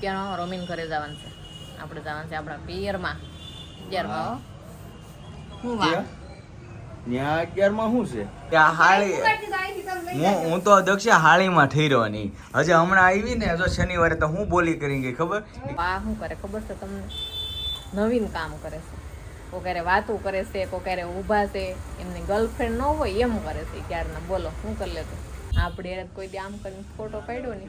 અત્યારે રોમીન ઘરે જવાનું છે. આપણે જવાનું છે આપણા પિયરમાં. 11માં હું વાત ત્યાં 11માં શું છે ત્યાં હાળી હું તો દક્ષા હાળીમાં ઠેરવાની હજી હમણાં આવી ને જો શનિવારે તો હું બોલી કરી ગઈ ખબર આ શું કરે ખબર છે તમને? નવીન કામ કરે છે. કોઈ ક્યારે વાતું કરે છે, કોઈ ક્યારે ઊભા છે, એમની ગર્લફ્રેન્ડ ન હોય એમ કરે છે. ક્યારના બોલો શું કરી લેતો આપણે કોઈ દી આમ કરીને ફોટો પાડ્યો ને.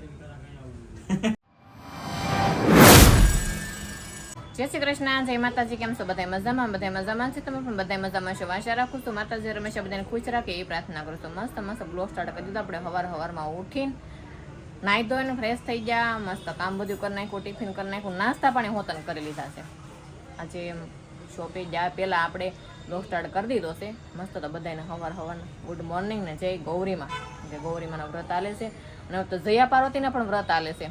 જય શ્રી કૃષ્ણ, જય માતાજી. કેમ છો બધા? મજામાં? બધા મજામાં છે? તમે પણ બધા મજામાં છો? આશા રાખું છું માતાજી હંમેશા બધાને ખુશ રાખે એ પ્રાર્થના કરું છું. મસ્ત મસ્ત બ્લોગ સ્ટાર્ટ કરી દીધો આપણે. સવારમાં ઉઠીને નાહી ધોઈને ફ્રેશ થઈ ગયા, મસ્ત કામ બધું કરી નાખ્યું, ટિફિન કરી નાખ્યું, નાસ્તા પાણી હોતન કરી લીધા છે. આજે શોપે ગયા પહેલાં આપણે બ્લોગ સ્ટાર્ટ કરી દીધો છે. મસ્ત તો બધાને સવારના ગુડ મોર્નિંગ ને જય ગૌરીમાં. જે ગૌરીમાંના વ્રત આલે છે અને તો જયા પાર્વતીના પણ વ્રત આલે છે.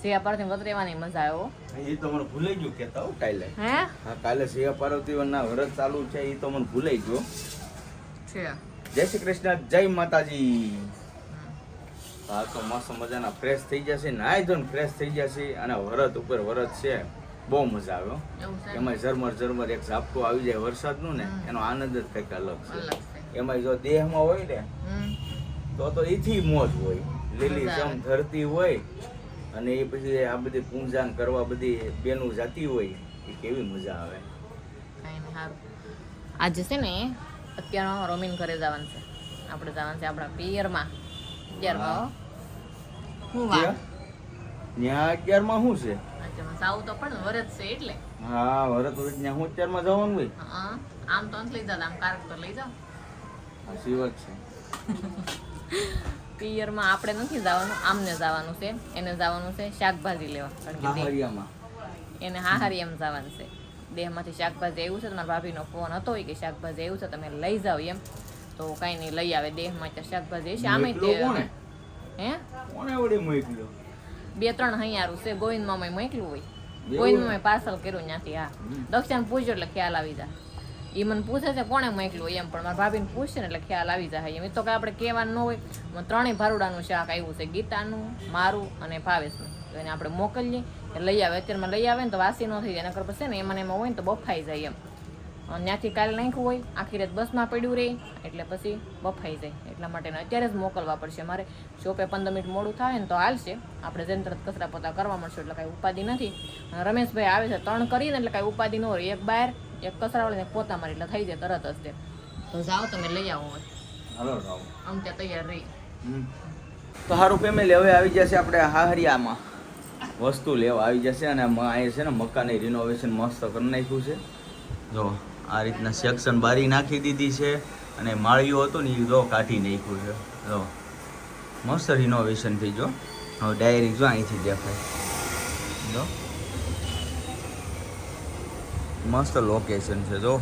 જયા પાર્વતી વ્રત રહેવાની મજા આવ્યો. એ તો મને ભૂલાઈ ગયું કેતા હો કાલે. હે હા કાલે જયા પાર્વતીના વ્રત ચાલુ છે એ તો મને ભૂલાઈ ગયો છે. જય શ્રી કૃષ્ણ, જય માતાજી. હા તો મસ્ત મજાના ફ્રેશ થઈ જશે, નાઈ ધોઈને ફ્રેશ થઈ જશે અને વરત ઉપર વરત છે. બહુ મજા આવ્યો. એમાં ઝરમર એક ઝાપટું આવી જાય વરસાદનું ને એનો આનંદ જ કંઈક અલગ છે. એમાં જો દેહમાં હોય ને તો એથી મોજ હોય. લીલી જમ ધરતી હોય અને એ પછી આ બધી પૂંજાન કરવા બધી બેનું જાતી હોય એ કેવી મજા આવે. આજે છે ને અત્યારે રોમીન ઘરે જવાનું છે. આપણે જવાનું છે આપણા પિયરમાં. 11માં હું વાત ત્યાં 11માં શું છે? સાવ તો પણ વરત છે એટલે. હા વરત હોય ત્યાં હું 11માં જવાનું હોય. આમ તો લઈ જાવ, આમ કારક તો લઈ જાવ. સાચી વાત છે. પિયરમાં આપણે નથી જવાનું, આમને જવાનું છે. એને જવાનું છે શાકભાજી લેવા. કારણ કે એને હાહરિયામ જવાનું છે. દેહમાંથી શાકભાજી આવ્યું છે. તમારા ભાભીનો ફોન હતો કે શાકભાજી આવ્યું છે તમે લઈ જાવ એમ. તો કઈ નહીં લઈ આવે. દેહમાં શાકભાજી છે. આમે હે કોને વળી મોકલ્યો? 2-3 હૈયારું છે. ગોવિંદ મામાએ મોકલ્યું હોય. ગોવિંદ મામાએ પાર્સલ કર્યું ત્યાંથી. હા દક્ષાને પૂછ્યો એટલે ખ્યાલ આવી જાય. એ મને પૂછે છે કોણે મોકલ્યું એમ, પણ મારા ભાભીને પૂછશે ને એટલે ખ્યાલ આવી જાય એમ. એ તો કે આપણે કહેવાનું ન હોય. 3 ભારુડાનું શાક આવ્યું છે, ગીતાનું, મારું અને ભાવેશનું. તો એને આપણે મોકલીએ લઈ આવે. અત્યારમાં લઈ આવે ને તો વાસી ન થઈ જાય. એના કરતાં છે ને એમાં હોય ને તો બફાઈ જાય એમ. ત્યાંથી કાલે નાખ્યું હોય આખી રાત બસમાં પડ્યું રહે એટલે પછી બફાઈ જાય. એટલા માટે અત્યારે જ મોકલવા પડશે. મારે શોપે 15 મિનિટ મોડું થાય ને તો હાલશે. આપણે જેને તરત કચરા પોતા કરવા મળશે એટલે કાંઈ ઉપાધિ નથી. રમેશભાઈ આવે છે 3 કરીને એટલે કાંઈ ઉપાધિ ન હોય. એક બહાર એક કચરા વાળીને પોતા મારી એટલે થઈ જાય તરત જ. તો જાઓ તમે લઈ આવો હોય. હાલો રાવ આમ ત્યાં તૈયાર રહી. તો સારું ફેમિલી, હવે આવી જશે આપણે હાહરિયામાં વસ્તુ લેવા આવી જશે. અને અહીંયા છે ને મકાનની રિનોવેશન મસ્ત કરી નાખ્યું છે. જો આ રીતના સેક્શન બારી નાખી દીધી છે અને માળીઓ હતું ને એ જો કાઢી નાખ્યું છે. જો મસ્ત રિનોવેશન થઈ જો. હવે ડાયરી જો અહીંથી દેખાય. જો મસ્ત લોકેશન છે. જો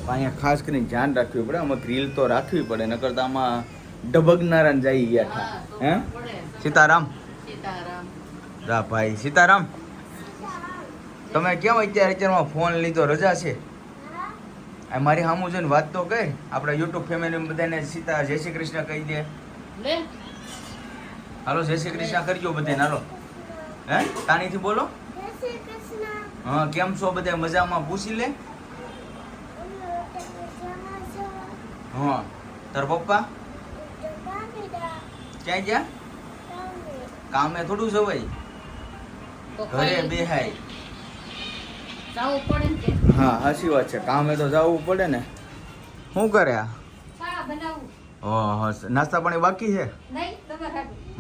અહીંયા ખાસ કરીને ધ્યાન રાખવું પડે. આમાં ગ્રીલ તો રાખવી પડે, નકર તો આમાં ડબગનારા જઈ ગયા. હે સીતારામ રા ભાઈ સીતારામ. તમે કેમ અત્યારમાં ફોન લીધો? રજા છે? આ મારી સામું જોઈને વાત તો કર. આપણા યુટ્યુબ ફેમિલી બધાને સીતા જય શ્રી કૃષ્ણ કહી દે. હાલો જય શ્રી કૃષ્ણ કરજો બધાને. હાલો હે તાણીથી બોલો. હા કેમ છો બધા? મજામાં? પૂછી લે. હા તાર પપ્પા ક્યાં ગયા? કામે થોડું જવાય, ઘરે બેહાય. હા સાચી વાત છે. કામે તો જવું પડે ને. શું કરે આ? નાસ્તા પાણી બાકી છે?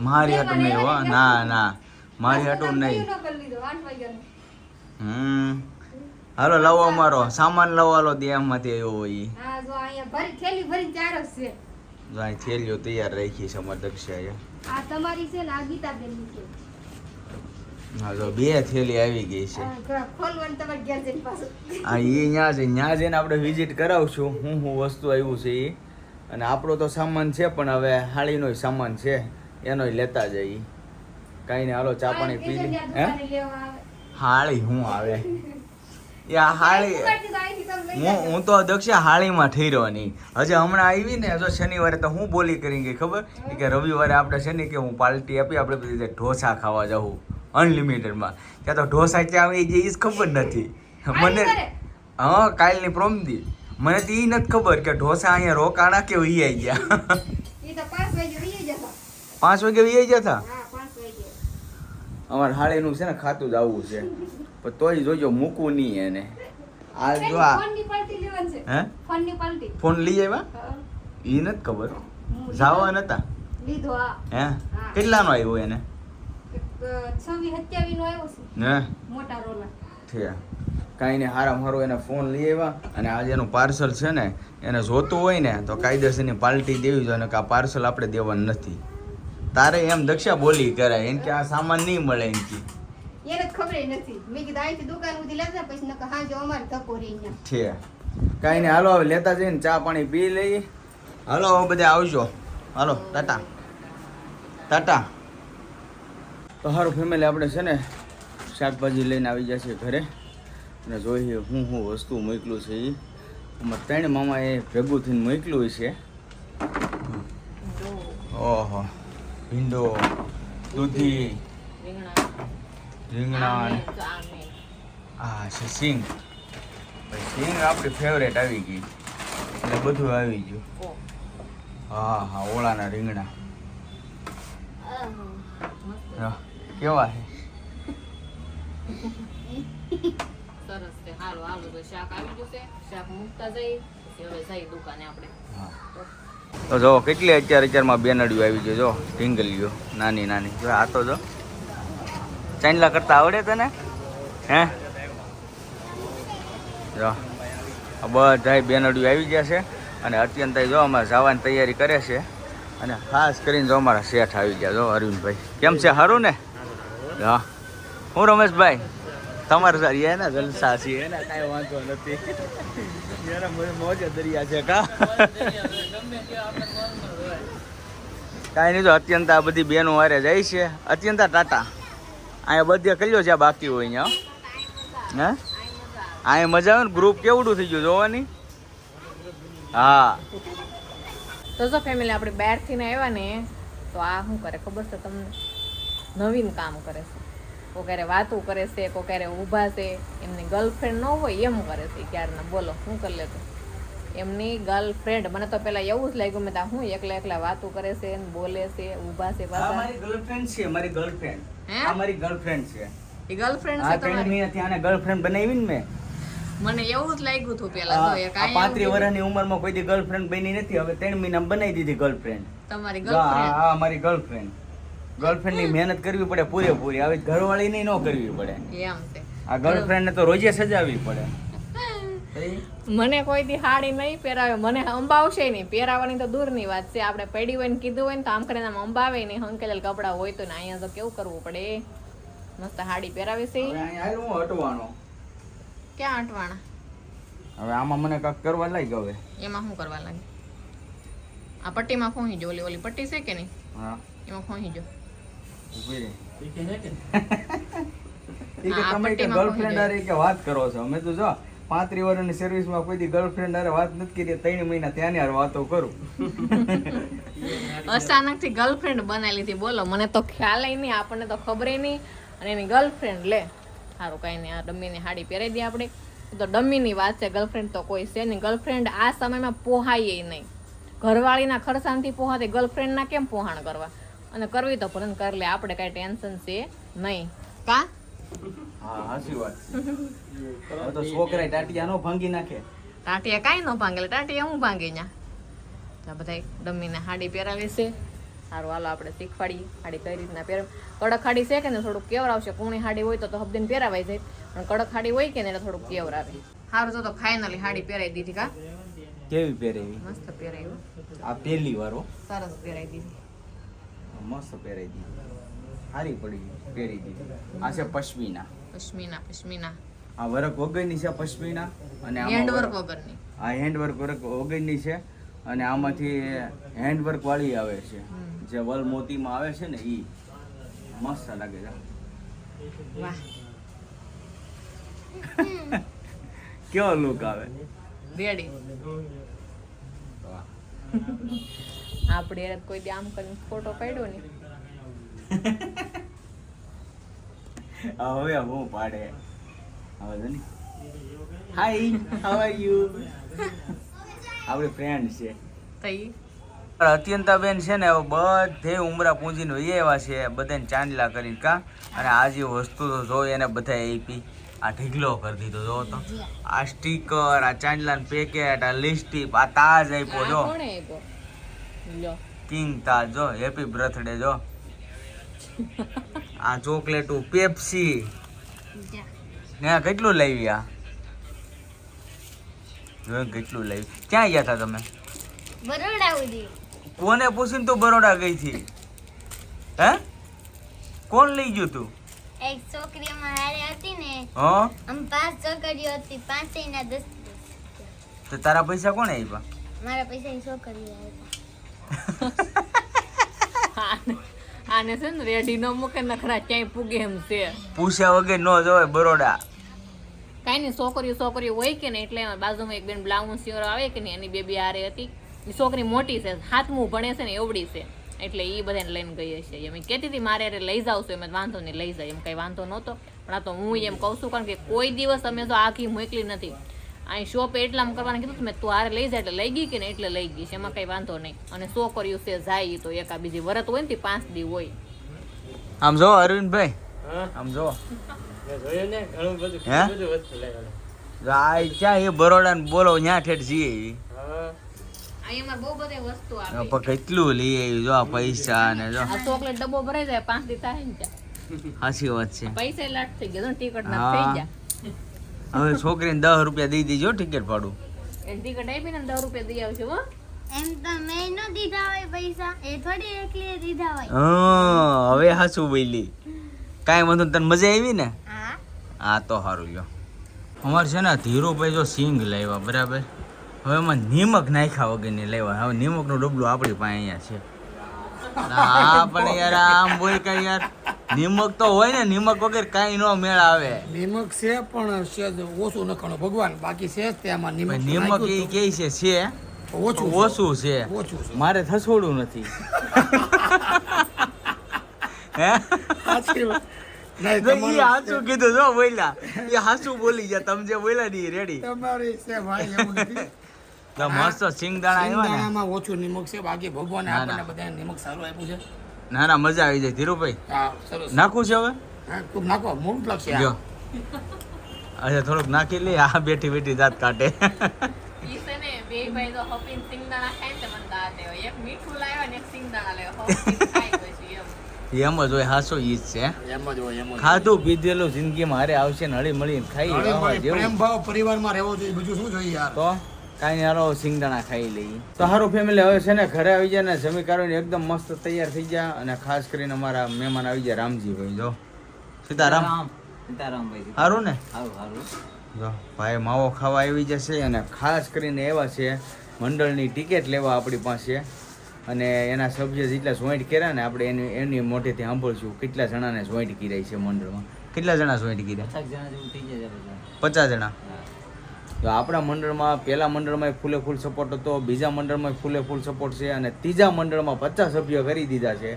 મારી હાટું નહીં હો. ના મારી હાટું નહીં. હાલો લાવો અમારો સામાન લાવવાનો દેહમાંથી આવ્યો હોય. જો અહીં થેલીઓ તૈયાર રાખી છે અમારે દક્ષાએ. હા જો 2 થેલી આવી ગઈ છે. હા એ ન્યા જઈને આપણે વિઝિટ કરાવશું હું વસ્તુ આવ્યું છે એ. અને આપણો તો સામાન છે પણ હવે હાળીનો સામાન છે એનો લેતા જઈએ. કાંઈ નહીં હાલો ચા પાણી પી લે. હે હાળી શું આવે? એ હાળી હું તો દક્ષા હાળીમાં ઠેરવાની. હજી હમણાં આવી ને જો શનિવારે તો હું બોલી કરી ગઈ ખબર કે રવિવારે આપણે છે ને કે હું પાર્ટી આપી આપણે બધી ઢોસા ખાવા જવું. અનલિમિટેડમાં. ત્યાં તો ઢોસા ક્યાં આવી જાય એ જ ખબર નથી મને. હા, કાલની પ્રોમદી મને તો એ નથી ખબર કે ઢોસા અહીંયા રોકાણા કે વી આવી ગયા. 5 વાગે વી આવી ગયા હતા. અમારે હાળીનું છે ને ખાતું જ આવવું છે, પણ તોય જોજો મૂકવું નહીં એને. આ જો આ હે ફોન લઈ આવ્યા એ નથી ખબર. જાવા નતા હે? કેટલાનો આવ્યો એને? 26-27 નો આવ્યો છે હે મોટોરોલા. થયા કાંઈ ને હારામાં હારું એને ફોન લઈ આવ્યા. અને આજે એનું પાર્સલ છે ને એને જોતું હોય ને તો કાયદેસરની પાર્ટી દેવી જોઈએ કે આ પાર્સલ આપણે દેવાનું નથી. તારે એમ દક્ષા બોલી કરાય એમ કે આ સામાન નહીં મળે એમ કે એને ખબર નથી. મેં કીધું અહીંથી દુકાન સુધી લેતા પછી નકર હાંજે અમારે ધક્કો રહી ગયા છે. કાંઈ નહીં, હાલો હવે લેતા જઈને ચા પાણી પી લઈએ. હાલો હવે બધા આવજો. હાલો ટાટા ટાટા. તો સારું ફેમિલી, આપણે છે ને શાકભાજી લઈને આવી જશે ઘરે અને જોઈએ હું વસ્તુ મોકલું છે. એ અમારે 3 મામાએ ભેગું થઈને મોકલું છે. ઓહો, ભીંડો, દૂધી, રીંગણા, હા છે સિંગ. ભાઈ સિંગ આપણી ફેવરેટ આવી ગઈ એટલે બધું આવી ગયું. હા હા, ઓળાના રીંગણા કેવા છે? સરસ છે. હાલો હાલો તો શાક આવી ગયું છે, શાક મૂકતા જઈ પછી હવે જઈ દુકાને આપણે. તો જો કેટલી અત્યારમાં બેનડીઓ આવી ગયો. જો ઢીંગલીઓ નાની નાની. જો આ તો જો ચાંદલા કરતા આવડે તને? હે જો આ બધા બેનડીઓ આવી ગયા છે અને અત્યંત જો અમારે જવાની તૈયારી કરે છે. અને ખાસ કરીને જો અમારા શેઠ આવી ગયા. જો અરવિંદભાઈ કેમ છે? સારું ને? હા, હું રમેશભાઈ તમારે સારી એના જલસા છે એના કાંઈ વાંધો નથી. એના મોજે દરિયા છે કા કાંઈ નહીં. તો અત્યંત આ બધી બહેનો વારે જાય છે. અત્યંતા ટાટા અહીંયા બધે કર્યો છે બાકી હોય અહીંયા. હે અહીંયા મજા આવે ને. ગ્રુપ કેવડું થઈ ગયું જોવાની. હા તો જો ફેમિલી આપણે બહારથી ને આવ્યા ને તો આ શું કરે ખબર છે તમને? નવીન કામ કરે છે. કોઈ ક્યારે વાતું કરે છે, કોઈ ક્યારે ઊભા છે. એમની ગર્લફ્રેન્ડ ન હોય એમ કરે છે ક્યારના. બોલો શું કરી લેતો? એમની ગર્લફ્રેન્ડ. મને તો પેલા એવું જ લાગ્યું મેં હું એકલા વાતું કરે છે ને બોલે છે, ઊભા છે પાછા. મારી ગર્લફ્રેન્ડ છે. મારી ગર્લફ્રેન્ડ આ મારી ગર્લફ્રેન્ડ છે. એ ગર્લફ્રેન્ડ છે આ તમારી? મહિનાથી આને ગર્લફ્રેન્ડ બનાવી ને મેં. મને એવું જ લાગ્યું હતું પેલા. તો એક આ 35 વર્ષની ઉંમરમાં કોઈ દી ગર્લફ્રેન્ડ બની નથી. હવે 3 મહિના બનાવી દીધી ગર્લફ્રેન્ડ. તમારી ગર્લફ્રેન્ડ? હા, મારી ગર્લફ્રેન્ડ. ગર્લફ્રેન્ડ ની મહેનત કરવી પડે પૂરેપૂરી. હવે ઘરવાળી ની ન કરવી પડે. એમ છે. આ ગર્લફ્રેન્ડ ને તો રોજે સજાવવી પડે. મને કોઈ દી સાડી નહીં પહેરાવે. મને અંબાવશે નહીં. પહેરાવાની તો દૂરની વાત છે. આપણે પડી હોય ને કીધું હોય ને તો આમ કરીને આમ અંબાવે નહીં. હંકેલેલ કપડા હોય તો ને અહીંયા તો કેવું કરવું પડે. મસ્ત સાડી પહેરાવે છે. હું હટવાનો ક્યાં અટવાણા? હવે આમાં મને કાક કરવા લાગ્યો. હવે એમાં શું કરવા લાગે? આ પટ્ટીમાં ખોહી જો. ઓલી પટ્ટી છે કે નહીં? હા, એમાં ખોહી જો. ઉભી રહે. તમે કે ગર્લફ્રેન્ડ આરે કે વાત કરો છો? અમે તો જો 35 વર્ષની સર્વિસમાં કોઈ દી ગર્લફ્રેન્ડ આરે વાત નથી કરી. 3 મહિના ત્યાં હારે વાતો કરું. અચાનકથી ગર્લફ્રેન્ડ બનાવી લીધી. બોલો, મને તો ખ્યાલ નહીં, આપણને તો ખબર નહીં. અને એની ગર્લફ્રેન્ડ લે. સારું કઈ નહીં, આ ડમ્મીની સાડી પહેરાવી દઈએ આપણે. તો ડમ્મીની વાત છે. ગર્લફ્રેન્ડ તો કોઈ છે નહીં. ગર્લફ્રેન્ડ આ સમયમાં પોહાય નહીં. ઘરવાળીના ખર્ચાથી પોહાતે ગર્લફ્રેન્ડના કેમ પોહાણ કરવા? અને કરવી તો પણ કરી લે. આપણે કઈ ટેન્શન છે નહીં કા? હા, હાચી વાત. હવે તો છોકરા ટાટિયા નો ભાંગી નાખે. ટાટિયા કાંઈ ન ભાંગે. ટાટિયા હું ભાંગી ન્યા. તો બધા ડમ્મીને સાડી પહેરાવી છે. સારું હાલો આપણે શીખવાડીએ સાડી કઈ રીતના પહેરાવ. કડક સાડી છે કે ને થોડુંક કેવરાવશે. કૂણી સાડી હોય તો હબદીને પહેરાવાઈ જાય. પણ કડક સાડી હોય કે ને એટલે થોડુંક કેવરાવે. સારું તો ફાઇનલી સાડી પહેરાવી દીધી કા? કેવી પહેરેવી? મસ્ત પહેરાવી. આ પહેલી વાર હો. સરસ પહેરાવી દીધી. મસ્ત પહેરાવી દીધી. સારી પડી પહેરી દીધી. આ છે પશ્મિના. પશ્મિના આ વર્ક વગરની છે પશ્મિના. અને હેન્ડવર્ક વગરની. આ હેન્ડવર્ક વગરની છે. અને આમાંથી હેન્ડવર્ક વાળી આવે છે. જે વલ મોતીમાં આવે છે ને ઈ મસ્ત લાગે છે. વાહ, કેવો લુક આવે. રેડી. આપણે કોઈ દી આમ કરીને ફોટો પાડ્યો ને હવે હું પાડે હવે જો ને હાય હાઉ આર યુ આપણી ફ્રેન્ડ છે તઈ અત્યંતાબેન છે ને હવે બધે ઉમરા પૂંજીને વહી આવ્યા છે બધાને ચાંદલા કરીને કા અને આ જે વસ્તુ તો જોઈ એને બધા આપી આ ઢીગલો કરી દીધો જો તો આ સ્ટીકર આ ચાંદલાનું પેકેટ આ લિપસ્ટિક આ તાજ આપ્યો જો કોણે આપ્યો લ્યો કિંગ તાજ જો હેપી બર્થડે જો આ ચોકલેટું પેપ્સી ને આ કેટલું લાવી આ જો કેટલું લાવી ક્યાં ગયા હતા તમે બરોડા ઉડી કોને પૂછીને તું બરોડા ગઈ હતી હે કોણ લઈ ગયું તું એક છોકરી અમારે હારે હતી ને હા આમ 5 છોકરીઓ હતી 5 ના 10 તો તારા પૈસા કોણે આપ્યા મારા પૈસાની છોકરીઓ આપ્યા આને છે ને રેડી નો મૂકે નખરા ક્યાંય પૂગે એમ છે પૂછ્યા વગર ન જવાય બરોડા કાંઈ નહીં છોકરીઓ હોય કે ને એટલે એમાં બાજુમાં એક બેન બ્લાઉઝ સીવર આવે કે નહીં એની બેબી હારે હતી એ છોકરી મોટી છે હાથમું ભણે છે ને એવડી છે એટલે એ બધાને લઈને ગઈ હશે એમ કહેતી હતી મારે અરે લઈ જાવ છું એમ વાંધો નહીં લઈ જાય એમ કઈ વાંધો નહોતો પણ આ તો હું એમ કહું છું કારણ કે કોઈ દિવસ અમે તો આખી મોકલી નથી અહીં શોપ એટલામાં કરવાનું કીધું મેં તું હારે લઈ જાય એટલે લઈ ગઈ કે ને એટલે લઈ ગઈ છે એમાં કઈ વાંધો નહીં અને છોકરીઓ છે જાય તો એકા બીજી વરત હોય ને 5 દી હોય આમ જો અરવિંદભાઈ આમ જો હે આ ક્યાં એ બરોડા ને બોલો ન્યા ઠેઠ જઈએ અહીંયા બહુ બધી વસ્તુ આવે પણ કેટલું લઈ આવ્યું જો આ પૈસા ને જો આ ચોકલેટ ડબ્બો ભરાઈ જાય 5 દી થાય ને ત્યાં સાચી વાત છે પૈસા લાટ થઈ ગયા ટિકિટ ના હા. થઈ ગયા હવે છોકરીને 10 રૂપિયા દઈ દીજો ટિકિટ ભાડું એ ટિકિટ આપીને 10 રૂપિયા દઈ આવશે હો એમ તો મેં ન દીધા હોય પૈસા એ થોડી એકલી દીધા હોય હા હવે હાસું બોલી કાંઈ વાંધો નહીં, તને મજા આવી ને હા હા તો સારું લ્યો અમારે છે ને ધીરુભાઈ જો સિંગ લાવ્યા બરાબર હવે એમાં નિમક નાખ્યા વગરની લાવ્યા હવે નિમકનું ડબલું આપણી પાસે અહીંયા છે હા પણ યાર આમ બોલ કે યાર નિમક તો હોય ને નિમક વગર કાંઈ નો મેળ આવે નિમક છે પણ સેજ ઓછું નખાણું ભગવાન બાકી છે જ તેમાં નિમક ભાઈ નિમક એ કે છે ઓછું ઓછું છે ઓછું છે મારે થસોડું નથી હે સાચી વાત. નહીં, તો ઈ તમારે હાચું કીધું જો બોલ્યા એ હાચું બોલી ગયા તમે જે બોલ્યા ને રેડી તમારી છે ભાઈ એવું નથી તો મસ્ત સિંગદાણા આવ્યા ને સિંગદાણામાં ઓછું નિમક છે બાકી ભગવાને ના, આપણને ના. બધાને નિમક સારું આપ્યું છે ના ના મજા આવી જાય ધીરુભાઈ હા સરસ નાખું છે હવે હા ખૂબ નાખો મૂળ લાગશે જો અચ્છા થોડુંક નાખી લે આ બેઠી બેઠી દાંત કાઢે ઈ છે ને બે ભાઈ તો હપીન સિંગદાણા ખાય ને મને દાંત આવે એક મીઠું લાવ્યો ને એક સિંગદાણા લાવ્યો હપીન ખાય પછી એમ એમ જ હોય હાસો ઈ જ છે એમ જ હોય એમ જ ખાધું પીધેલું જિંદગીમાં હારે આવશે ને હળી મળીને ખાઈ હળી આવા મળી જેવું પ્રેમ ભાવ પરિવારમાં રહેવો જોઈએ બીજું શું જોઈએ યાર તો કાંઈ હારો સિંગદાણા ખાઈ લઈએ તો સારું ફેમિલી હવે છે ને ઘરે આવી જાય ને જમી કાઢીને એકદમ મસ્ત તૈયાર થઈ ગયા અને ખાસ કરીને અમારા મહેમાન આવી ગયા રામજીભાઈ જો સીતારામ સારું ને જો ભાઈ માવો ખાવા આવી જશે અને ખાસ કરીને એવા છે મંડળની ટિકિટ લેવા આપણી પાસે અને એના સભ્ય જેટલા જોઈન્ટ કર્યા ને આપણે એની મોઢેથી સાંભળશું કેટલા જણાને જોઈન્ટ કર્યા છે મંડળમાં કેટલા જણા જોઈન્ટ કર્યા 50 જણા તો આપણા મંડળમાં પહેલા મંડળમાં ફૂલે ફૂલ સપોર્ટ હતો બીજા મંડળમાં ફૂલે ફૂલ સપોર્ટ છે અને ત્રીજા મંડળમાં 50 સભ્ય કરી દીધા છે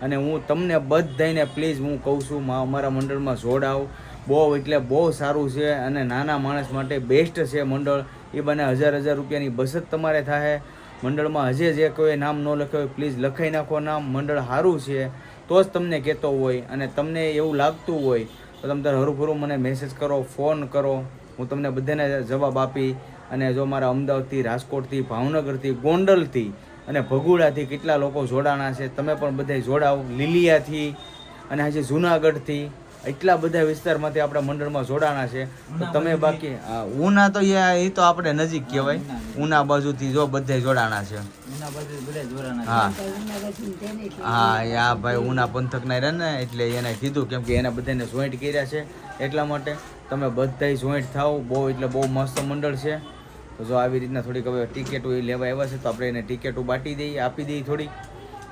અને હું તમને બધાને પ્લીઝ હું કહું છું અમારા મંડળમાં જોડાવ બહુ એટલે બહુ સારું છે અને નાના માણસ માટે બેસ્ટ છે મંડળ એ બને 1000 રૂપિયાની બચત તમારે થાય મંડળમાં હજે જે કોઈ નામ ન લખ્યું હોય પ્લીઝ લખાઈ નાખો નામ મંડળ સારું છે તો જ તમને કહેતો હોય અને તમને એવું લાગતું હોય તો તમે તારે હરુભરું મને મેસેજ કરો ફોન કરો હું તમને બધાને જવાબ આપી અને જો મારા અમદાવાદથી રાજકોટથી ભાવનગરથી ગોંડલથી અને ભગુડાથી કેટલા લોકો જોડાણા છે તમે પણ બધા જોડાવ લીલિયાથી અને આજે જુનાગઢથી એટલા બધા વિસ્તારમાંથી આપણા મંડળમાં જોડાણા છે તો તમે બાકી ઉના તો એ તો આપણે નજીક કહેવાય ઉના બાજુથી જો બધા જોડાણા છે હા હા યા ભાઈ ઉના પંથકના રહે ને એટલે એને કીધું કેમ કે એને બધાને જોઈન્ટ કર્યા છે એટલા માટે તમે બધા જોઈન્ટ થાવ બહુ એટલે બહુ મસ્ત મંડળ છે તો જો આવી રીતના થોડીક હવે ટિકિટો એ લેવા આવ્યા છે તો આપણે એને ટિકિટો બાટી દઈએ આપી દઈએ થોડીક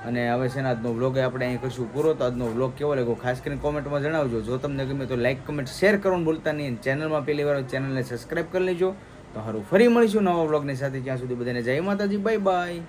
અને હવે છે ને આજનો વ્લોગ આપણે અહીં કરશું પૂરો તો આજનો વ્લોગ કેવો લાગ્યો ખાસ કરીને કોમેન્ટમાં જણાવજો જો તમને ગમે તો લાઈક કમેન્ટ શેર કરવાનું ભૂલતા નહીં ચેનલમાં પહેલી વાર ચેનલને સબસ્ક્રાઈબ કરી લેજો તો સારું ફરી મળીશું નવા વ્લોગની સાથે ત્યાં સુધી બધાને જય માતાજી બાય બાય